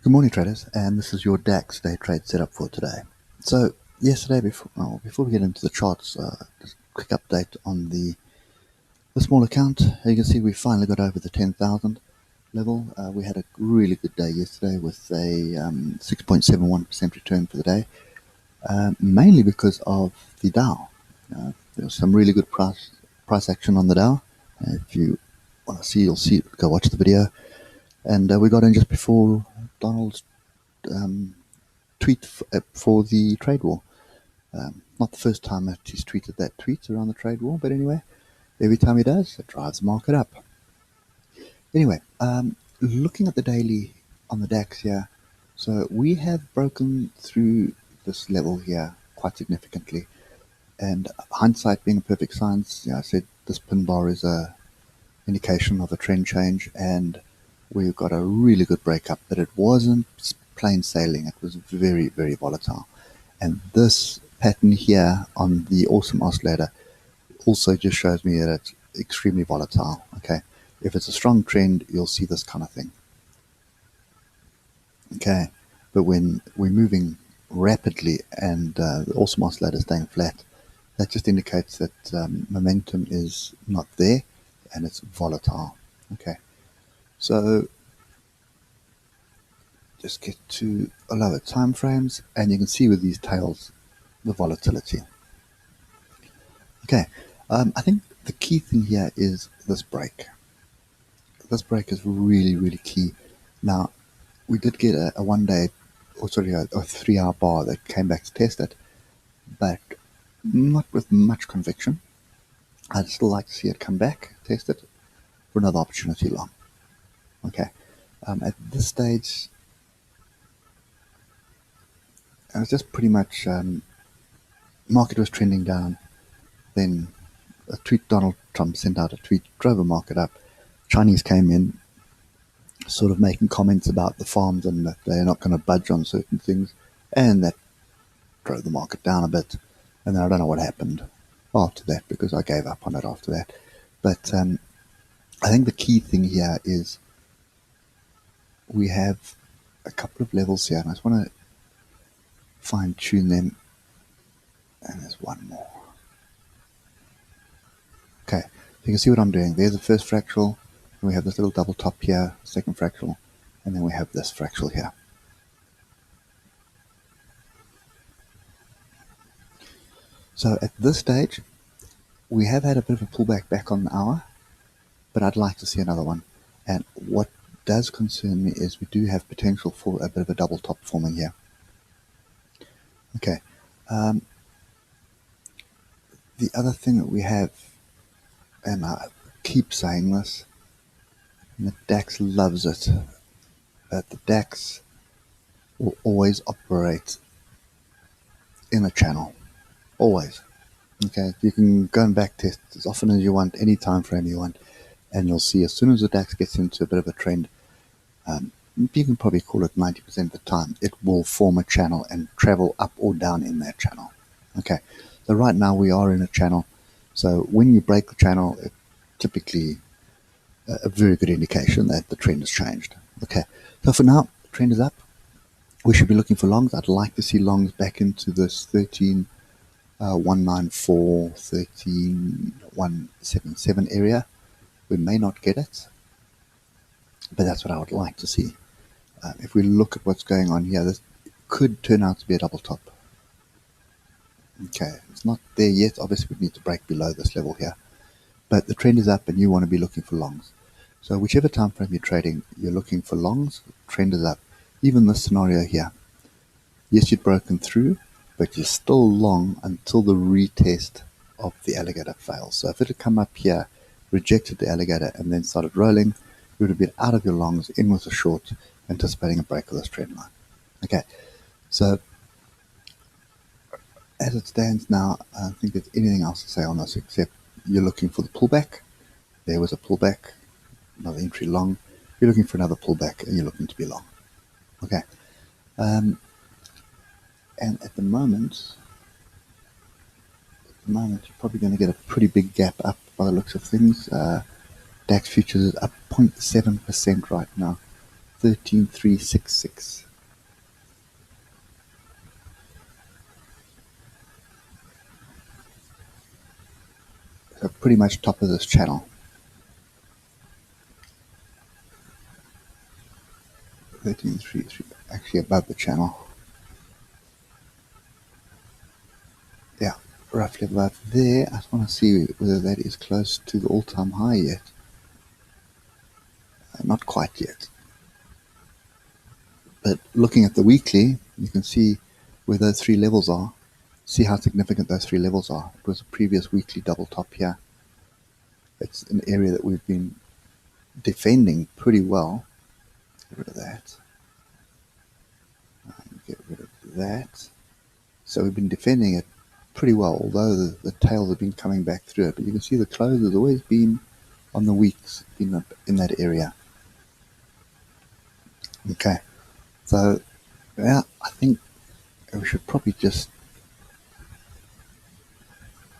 Good morning, traders, and this is your Dax day trade setup for today. So yesterday, before we get into the charts, just a quick update on the small account. As you can see, we finally got over the 10,000 level. We had a really good day yesterday with a 6.71% return for the day, mainly because of the Dow. There was some really good price action on the Dow. If you want to see, you'll see. Go watch the video. And we got in just before Donald's tweet for the trade war. Not the first time that he's tweeted that tweet around the trade war, but anyway, every time he does, it drives the market up. Anyway, looking at the daily on the DAX here, so we have broken through this level here quite significantly. And hindsight being a perfect science, I said this pin bar is a indication of a trend change, and we've got a really good breakup, but it wasn't plain sailing. It was very, very volatile. And this pattern here on the awesome oscillator also just shows me that it's extremely volatile. Okay, if it's a strong trend, you'll see this kind of thing. Okay, but when we're moving rapidly and the awesome oscillator is staying flat, that just indicates that momentum is not there and it's volatile. Okay, so just get to lower time frames, and you can see with these tails the volatility. Okay, I think the key thing here is this break. This break is really, really key. Now, we did get a 1 day, or sorry, a 3 hour bar that came back to test it, but not with much conviction. I'd still like to see it come back, test it for another opportunity long. Okay, at this stage, it was just pretty much market was trending down. Then a tweet, Donald Trump sent out a tweet, drove the market up. Chinese came in, sort of making comments about the farms and that they're not going to budge on certain things, and that drove the market down a bit. And then I don't know what happened after that, because I gave up on it after that. But I think the key thing here is we have a couple of levels here, and I just want to fine tune them. And there's one more. Okay, so you can see what I'm doing. There's the first fractal, and we have this little double top here, second fractal, and then we have this fractal here. So at this stage, we have had a bit of a pullback back on the hour, but I'd like to see another one. And what does concern me is we do have potential for a bit of a double top forming here. Okay. The other thing that we have, and I keep saying this, and the DAX loves it, but the DAX will always operate in a channel. Always. Okay, you can go and back test as often as you want, any time frame you want, and you'll see as soon as the DAX gets into a bit of a trend, you can probably call it 90% of the time, it will form a channel and travel up or down in that channel. Okay, so right now we are in a channel, so when you break the channel, it's typically a very good indication that the trend has changed. Okay, so for now, the trend is up. We should be looking for longs. I'd like to see longs back into this 13,194, 13,177 area. We may not get it, but that's what I would like to see. If we look at what's going on here, this could turn out to be a double top. Okay, it's not there yet. Obviously, we need to break below this level here, but the trend is up, and you want to be looking for longs. So whichever time frame you're trading, you're looking for longs. Trend is up. Even this scenario here, yes, you've broken through, but you're still long until the retest of the alligator fails. So if it had come up here, rejected the alligator, and then started rolling, you would have been out of your longs, in with a short, anticipating a break of this trend line. Okay, so as it stands now, I don't think there's anything else to say on this except you're looking for the pullback. There was a pullback, another entry long. You're looking for another pullback, and you're looking to be long. Okay, and at the moment, you're probably going to get a pretty big gap up by the looks of things. DAX futures is up 0.7% right now, 13,366. So pretty much top of this channel. 13,333, actually above the channel. Yeah, roughly about there. I just want to see whether that is close to the all-time high yet. Not quite yet. But looking at the weekly, you can see where those three levels are. See how significant those three levels are. It was a previous weekly double top here. It's an area that we've been defending pretty well. Get rid of that. Get rid of that. So we've been defending it pretty well, although the tails have been coming back through it. But you can see the close has always been on the weeks, been up in that area. Okay, so yeah, I think we should probably just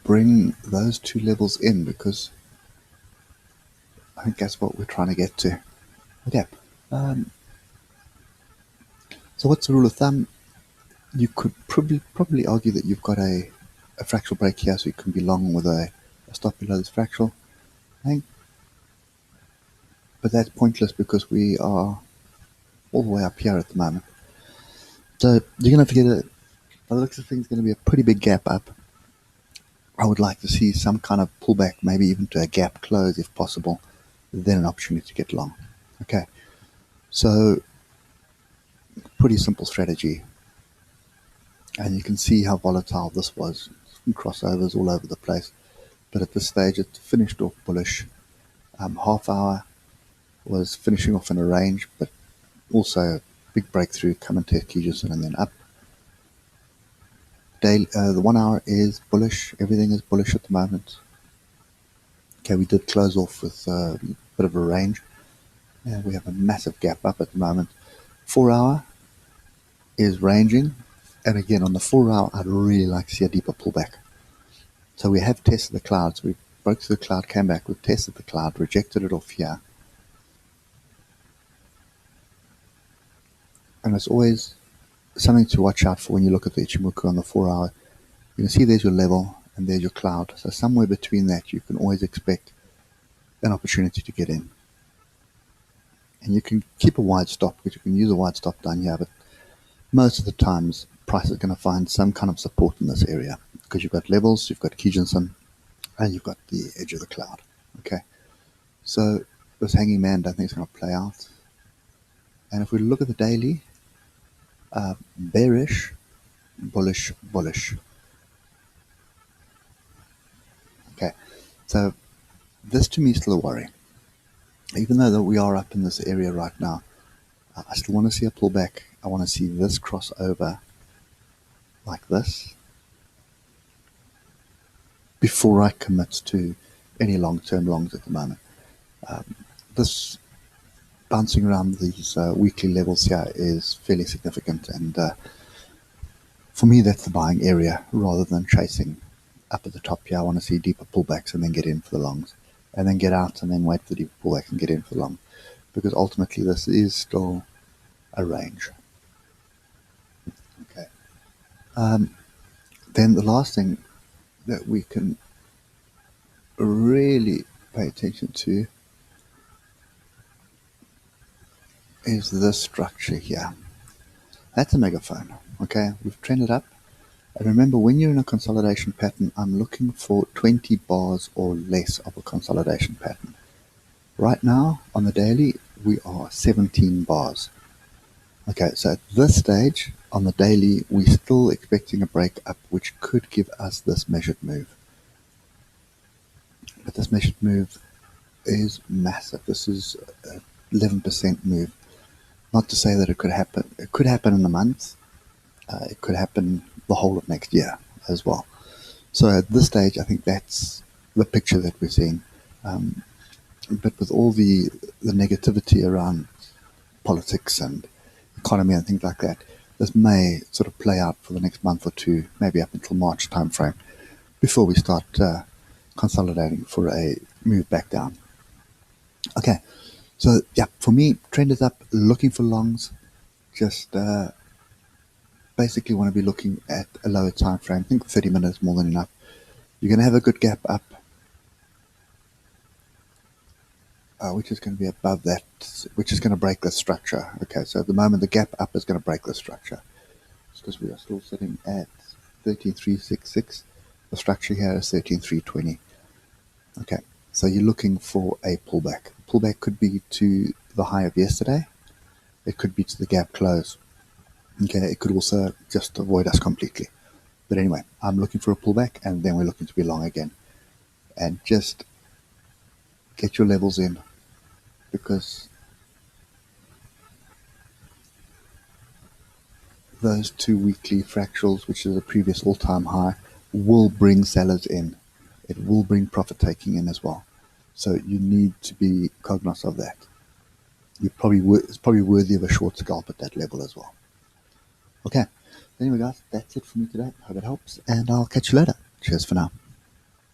bring those two levels in, because I think that's what we're trying to get to. Yeah. So what's the rule of thumb? You could probably argue that you've got a fractal break here, so you can be long with a stop below this fractal. I think, but that's pointless because we are all the way up here at the moment. So you're going to forget it. By the looks of things, going to be a pretty big gap up. I would like to see some kind of pullback, maybe even to a gap close if possible, then an opportunity to get long. Okay, so pretty simple strategy. And you can see how volatile this was. Crossovers all over the place. But at this stage, it finished off bullish. Half hour was finishing off in a range, but also a big breakthrough, come and test Kijison and then up. Daily, the 1 hour is bullish. Everything is bullish at the moment. Okay, we did close off with a bit of a range. We have a massive gap up at the moment. 4 hour is ranging. And again, on the 4 hour, I'd really like to see a deeper pullback. So we have tested the clouds. We broke through the cloud, came back. We've tested the cloud, rejected it off here. And it's always something to watch out for when you look at the Ichimoku on the 4 hour. You can see there's your level and there's your cloud. So somewhere between that, you can always expect an opportunity to get in. And you can keep a wide stop, because you can use a wide stop down here, but most of the times, price is going to find some kind of support in this area, because you've got levels, you've got Kijison, and you've got the edge of the cloud. Okay, so this hanging man, I don't think it's going to play out. And if we look at the daily, bearish, bullish, bullish. Okay, so this to me is still a worry. Even though that we are up in this area right now, I still want to see a pullback. I want to see this crossover like this before I commit to any long-term longs at the moment. This bouncing around these weekly levels here is fairly significant, and for me that's the buying area rather than chasing up at the top here. I want to see deeper pullbacks and then get in for the longs, and then get out and then wait for the deeper pullback and get in for the long, because ultimately this is still a range. Okay. Then the last thing that we can really pay attention to is this structure here. That's a megaphone. Okay, we've trended up. And remember, when you're in a consolidation pattern, I'm looking for 20 bars or less of a consolidation pattern. Right now, on the daily, we are 17 bars. Okay, so at this stage, on the daily, we're still expecting a break up, which could give us this measured move. But this measured move is massive. This is an 11% move. Not to say that it could happen. It could happen in a month. It could happen the whole of next year as well. So at this stage, I think that's the picture that we're seeing. But with all the negativity around politics and economy and things like that, this may sort of play out for the next month or two, maybe up until March timeframe, before we start consolidating for a move back down. Okay, So yeah, for me, trend is up, looking for longs. Just basically want to be looking at a lower time frame. I think 30 minutes more than enough. You're going to have a good gap up, which is going to be above that, which is going to break the structure. Okay, so at the moment the gap up is going to break the structure. It's because we are still sitting at 13,366. The structure here is 13,320. Okay, so you're looking for a pullback. Pullback could be to the high of yesterday. It could be to the gap close. Okay, it could also just avoid us completely. But anyway, I'm looking for a pullback, and then we're looking to be long again. And just get your levels in, because those 2 weekly fractals, which is a previous all-time high, will bring sellers in. It will bring profit taking in as well. So you need to be cognizant of that. It's probably worthy of a short scalp at that level as well. Okay. Anyway, guys, that's it for me today. Hope it helps, and I'll catch you later. Cheers for now.